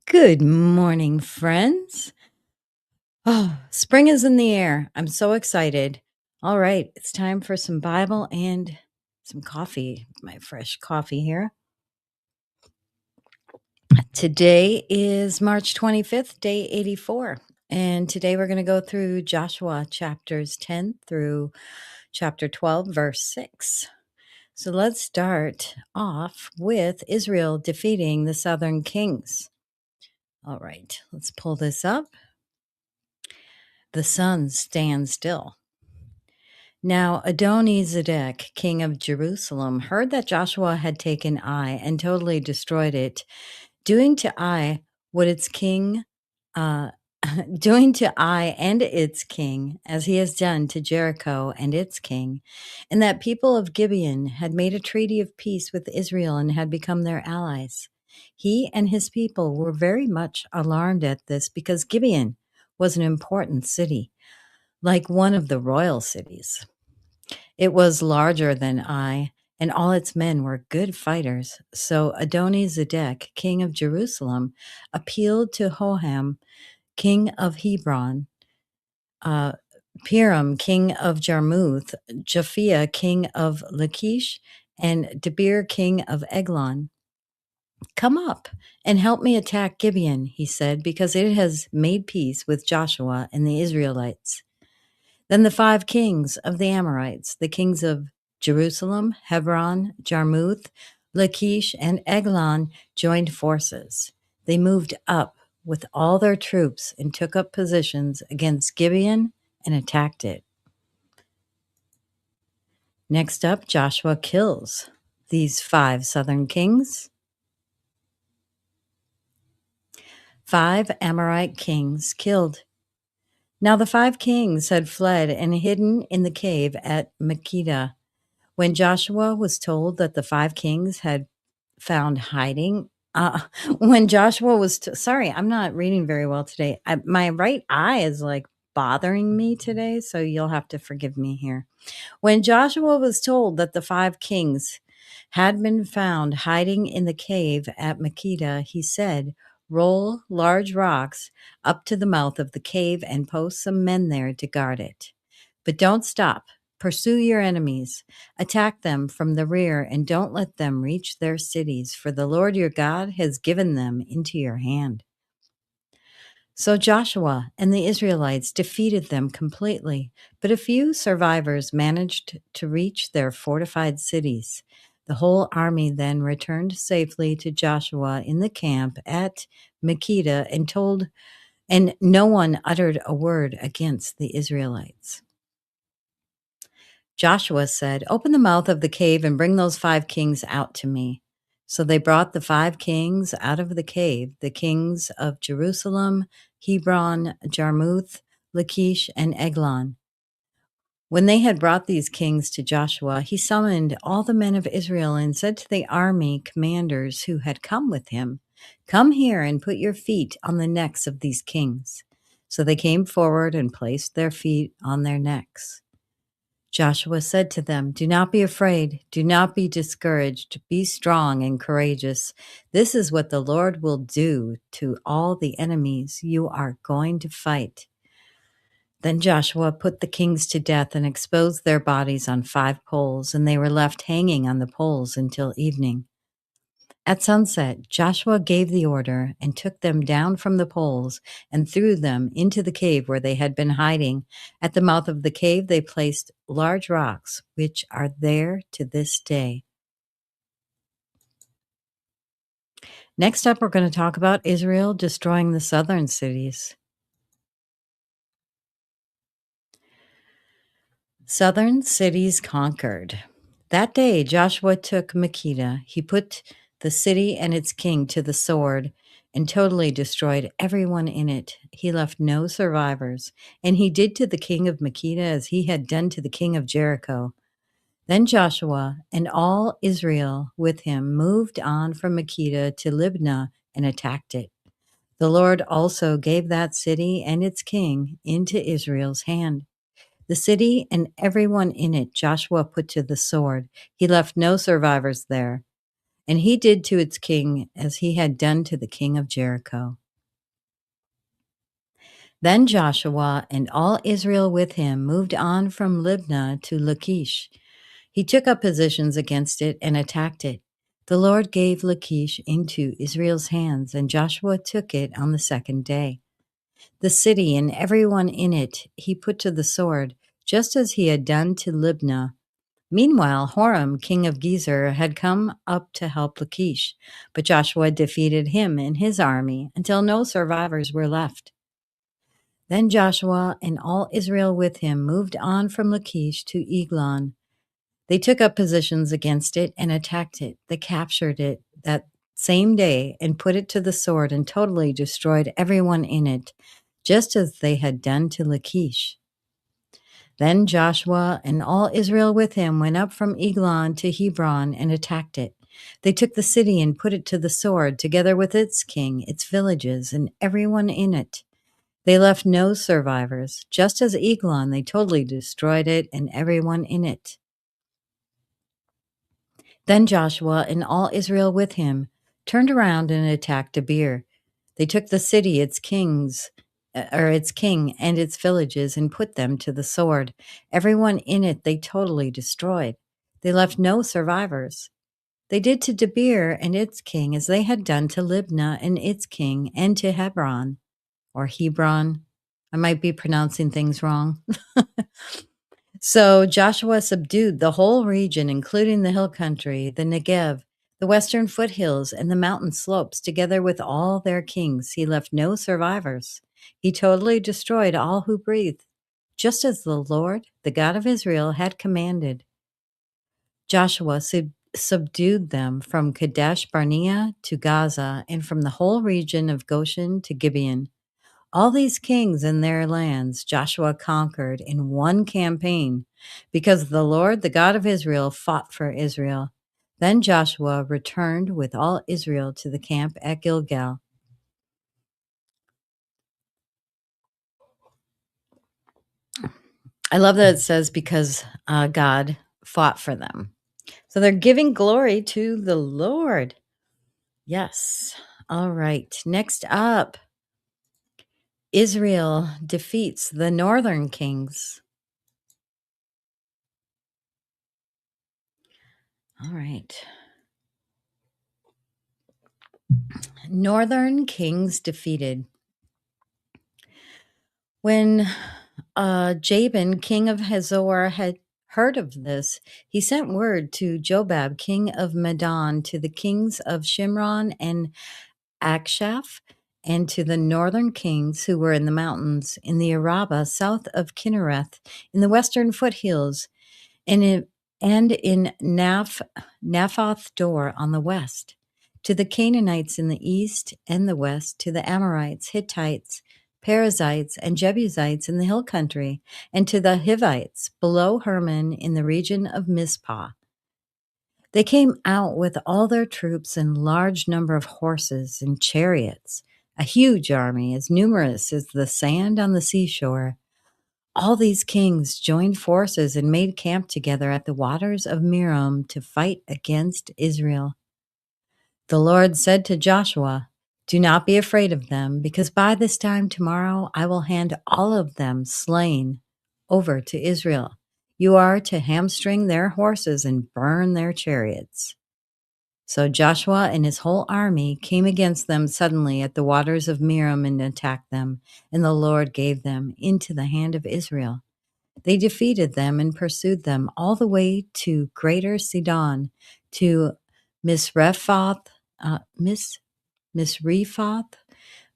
Good morning, friends. Oh, spring is in the air. I'm so excited. All right, it's time for some Bible and some coffee, my fresh coffee here. Today is March 25th, day 84. And today we're going to go through Joshua chapters 10 through chapter 12, verse 6. So let's start off with Israel defeating the southern kings. All right, let's pull this up. The sun stands still. Now Adoni-Zedek, king of Jerusalem, heard that Joshua had taken Ai and totally destroyed it, doing to Ai what its king, uh, doing to Ai and its king as he has done to Jericho and its king, and that people of Gibeon had made a treaty of peace with Israel and had become their allies. He and his people were very much alarmed at this because Gibeon was an important city, like one of the royal cities. It was larger than Ai, and all its men were good fighters. So Adoni-Zedek, king of Jerusalem, appealed to Hoham, king of Hebron, uh, Piram, king of Jarmuth, Japhia, king of Lachish, and Debir, king of Eglon. Come up and help me attack Gibeon, he said, because it has made peace with Joshua and the Israelites. Then the 5 kings of the Amorites, the kings of Jerusalem, Hebron, Jarmuth, Lachish, and Eglon, joined forces. They moved up with all their troops and took up positions against Gibeon and attacked it. Next up, Joshua kills these 5 southern kings. 5 Amorite kings killed. Now the 5 kings had fled and hidden in the cave at Makkedah. When Joshua was told that the 5 kings had found hiding, when Joshua was, sorry, I'm not reading very well today. My right eye is like bothering me today, so you'll have to forgive me here. When Joshua was told that the 5 kings had been found hiding in the cave at Makkedah, he said, roll large rocks up to the mouth of the cave and post some men there to guard it. But don't stop. Pursue your enemies. Attack them from the rear and don't let them reach their cities, for the Lord your God has given them into your hand. So Joshua and the Israelites defeated them completely, but a few survivors managed to reach their fortified cities. The whole army then returned safely to Joshua in the camp at Makkedah and no one uttered a word against the Israelites. Joshua said, open the mouth of the cave and bring those 5 kings out to me. So they brought the 5 kings out of the cave, the kings of Jerusalem, Hebron, Jarmuth, Lachish, and Eglon. When they had brought these kings to Joshua, he summoned all the men of Israel and said to the army commanders who had come with him, come here and put your feet on the necks of these kings. So they came forward and placed their feet on their necks. Joshua said to them, do not be afraid. Do not be discouraged. Be strong and courageous. This is what the Lord will do to all the enemies you are going to fight. Then Joshua put the kings to death and exposed their bodies on 5 poles, and they were left hanging on the poles until evening. At sunset, Joshua gave the order and took them down from the poles and threw them into the cave where they had been hiding. At the mouth of the cave, they placed large rocks, which are there to this day. Next up, we're going to talk about Israel destroying the southern cities. Southern cities conquered. That day, Joshua took Makkedah. He put the city and its king to the sword and totally destroyed everyone in it. He left no survivors, and he did to the king of Makkedah as he had done to the king of Jericho. Then Joshua and all Israel with him moved on from Makkedah to Libnah and attacked it. The Lord also gave that city and its king into Israel's hand. The city and everyone in it Joshua put to the sword. He left no survivors there. and he did to its king as he had done to the king of Jericho. Then Joshua and all Israel with him moved on from Libnah to Lachish. He took up positions against it and attacked it. The Lord gave Lachish into Israel's hands, and Joshua took it on the second day. The city and everyone in it he put to the sword, just as he had done to Libnah. Meanwhile, Horam, king of Gezer, had come up to help Lachish, but Joshua defeated him and his army until no survivors were left. Then Joshua and all Israel with him moved on from Lachish to Eglon. They took up positions against it and attacked it. They captured it that same day and put it to the sword and totally destroyed everyone in it, just as they had done to Lachish. Then Joshua and all Israel with him went up from Eglon to Hebron and attacked it. They took the city and put it to the sword, together with its king, its villages, and everyone in it. They left no survivors. Just as Eglon, they totally destroyed it and everyone in it. Then Joshua and all Israel with him turned around and attacked Debir. They took the city, its king and its villages, and put them to the sword. Everyone in it they totally destroyed. They left no survivors. They did to Debir and its king as they had done to Libnah and its king, and to Hebron, or Hebron. I might be pronouncing things wrong. So Joshua subdued the whole region, including the hill country, the Negev, the western foothills, and the mountain slopes, together with all their kings. He left no survivors. He totally destroyed all who breathed, just as the Lord, the God of Israel, had commanded. Joshua subdued them from Kadesh Barnea to Gaza, and from the whole region of Goshen to Gibeon. All these kings and their lands Joshua conquered in one campaign, because the Lord, the God of Israel, fought for Israel. Then Joshua returned with all Israel to the camp at Gilgal. I love that it says because God fought for them. So they're giving glory to the Lord. Yes. All right. Next up, Israel defeats the northern kings. All right. Northern kings defeated. When Jabin, king of Hazor, had heard of this, he sent word to Jobab, king of Madon, to the kings of Shimron and Akshaph, and to the northern kings who were in the mountains, in the Arabah, south of Kinnereth, in the western foothills, and in Naphoth Dor on the west, to the Canaanites in the east and the west, to the Amorites, Hittites, Perizzites, and Jebusites in the hill country, and to the Hivites below Hermon in the region of Mizpah. They came out with all their troops and large number of horses and chariots, a huge army as numerous as the sand on the seashore. All these kings joined forces and made camp together at the waters of Merom to fight against Israel. The Lord said to Joshua, "Do not be afraid of them, because by this time tomorrow I will hand all of them slain over to Israel. You are to hamstring their horses and burn their chariots." So Joshua and his whole army came against them suddenly at the waters of Merom and attacked them, and the Lord gave them into the hand of Israel. They defeated them and pursued them all the way to Greater Sidon, to Misrephoth, Misrephoth,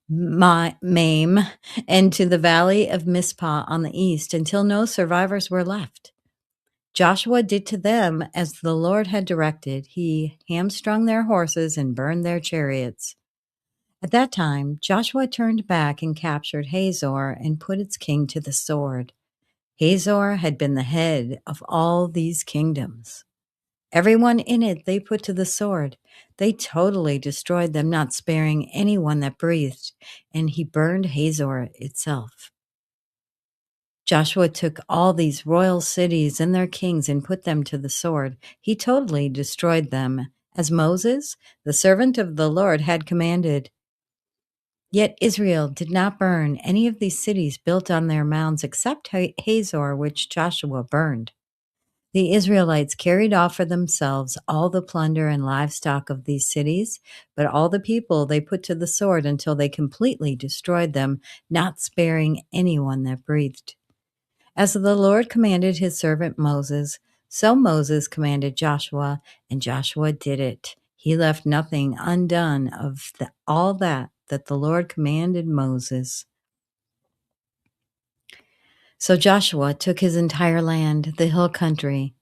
Maim, and to the valley of Mizpah on the east, until no survivors were left. Joshua did to them as the Lord had directed. He hamstrung their horses and burned their chariots. At that time, Joshua turned back and captured Hazor and put its king to the sword. Hazor had been the head of all these kingdoms. Everyone in it they put to the sword. They totally destroyed them, not sparing anyone that breathed, and he burned Hazor itself. Joshua took all these royal cities and their kings and put them to the sword. He totally destroyed them as Moses, the servant of the Lord, had commanded. Yet Israel did not burn any of these cities built on their mounds except Hazor, which Joshua burned. The Israelites carried off for themselves all the plunder and livestock of these cities, but all the people they put to the sword until they completely destroyed them, not sparing anyone that breathed. As the Lord commanded his servant Moses, so Moses commanded Joshua, and Joshua did it. He left nothing undone of all that the Lord commanded Moses. So Joshua took his entire land, the hill country.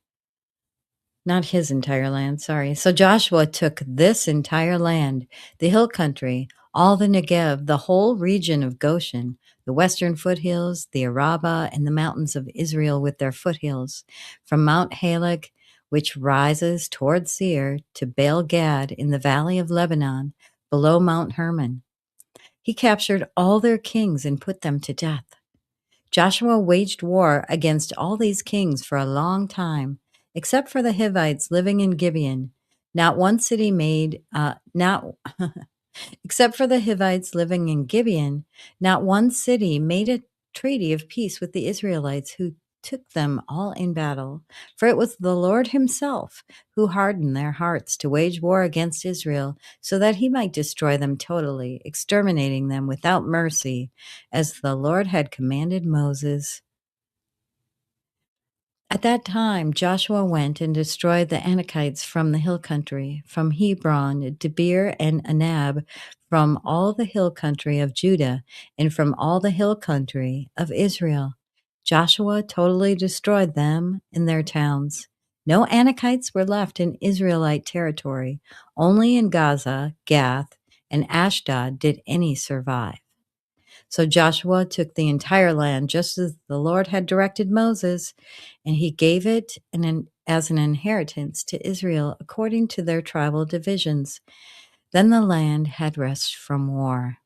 Not his entire land, sorry. So Joshua took this entire land, the hill country, all the Negev, the whole region of Goshen, the western foothills, the Arabah, and the mountains of Israel with their foothills, from Mount Halak, which rises toward Seir, to Baal Gad in the valley of Lebanon, below Mount Hermon. He captured all their kings and put them to death. Joshua waged war against all these kings for a long time, except for the Hivites living in Gibeon. Not one city made, except for the Hivites living in Gibeon, not one city made a treaty of peace with the Israelites, who took them all in battle. For it was the Lord himself who hardened their hearts to wage war against Israel, so that he might destroy them totally, exterminating them without mercy, as the Lord had commanded Moses. At that time, Joshua went and destroyed the Anakites from the hill country, from Hebron, Debir, and Anab, from all the hill country of Judah, and from all the hill country of Israel. Joshua totally destroyed them in their towns. No Anakites were left in Israelite territory. Only in Gaza, Gath, and Ashdod did any survive. So Joshua took the entire land just as the Lord had directed Moses, and he gave it as an inheritance to Israel according to their tribal divisions. Then the land had rest from war.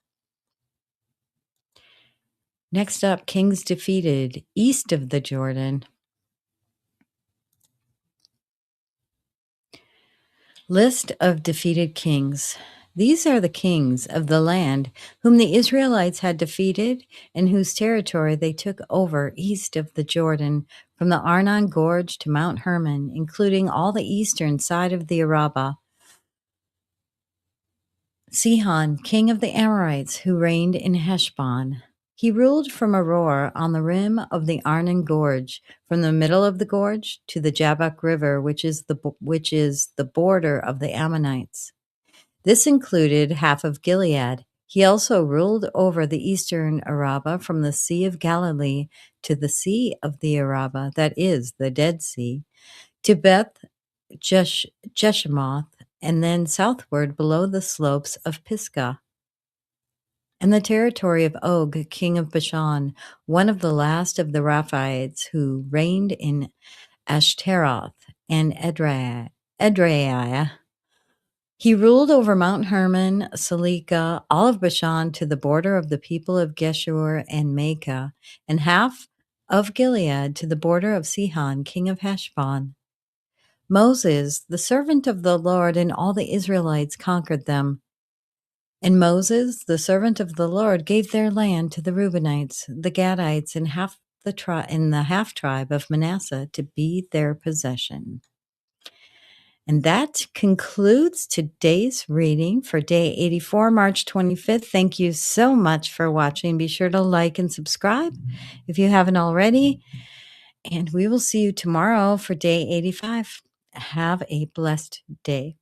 Next up, kings defeated east of the Jordan. List of defeated kings. These are the kings of the land whom the Israelites had defeated and whose territory they took over east of the Jordan, from the Arnon Gorge to Mount Hermon, including all the eastern side of the Arabah. Sihon, king of the Amorites, who reigned in Heshbon. He ruled from Aroer on the rim of the Arnon Gorge, from the middle of the gorge to the Jabbok River, which is the border of the Ammonites. This included half of Gilead. He also ruled over the eastern Arabah, from the Sea of Galilee to the Sea of the Arabah, that is, the Dead Sea, to Beth Jeshimoth, and then southward below the slopes of Pisgah, and the territory of Og, king of Bashan, one of the last of the Rephaites, who reigned in Ashtaroth and Edrei. He ruled over Mount Hermon, Salika, all of Bashan to the border of the people of Geshur and Maacah, and half of Gilead to the border of Sihon, king of Heshbon. Moses, the servant of the Lord, and all the Israelites conquered them. And Moses, the servant of the Lord, gave their land to the Reubenites, the Gadites, and the half tribe of Manasseh to be their possession. And that concludes today's reading for day 84, March 25th. Thank you so much for watching. Be sure to like and subscribe if you haven't already. And we will see you tomorrow for day 85. Have a blessed day.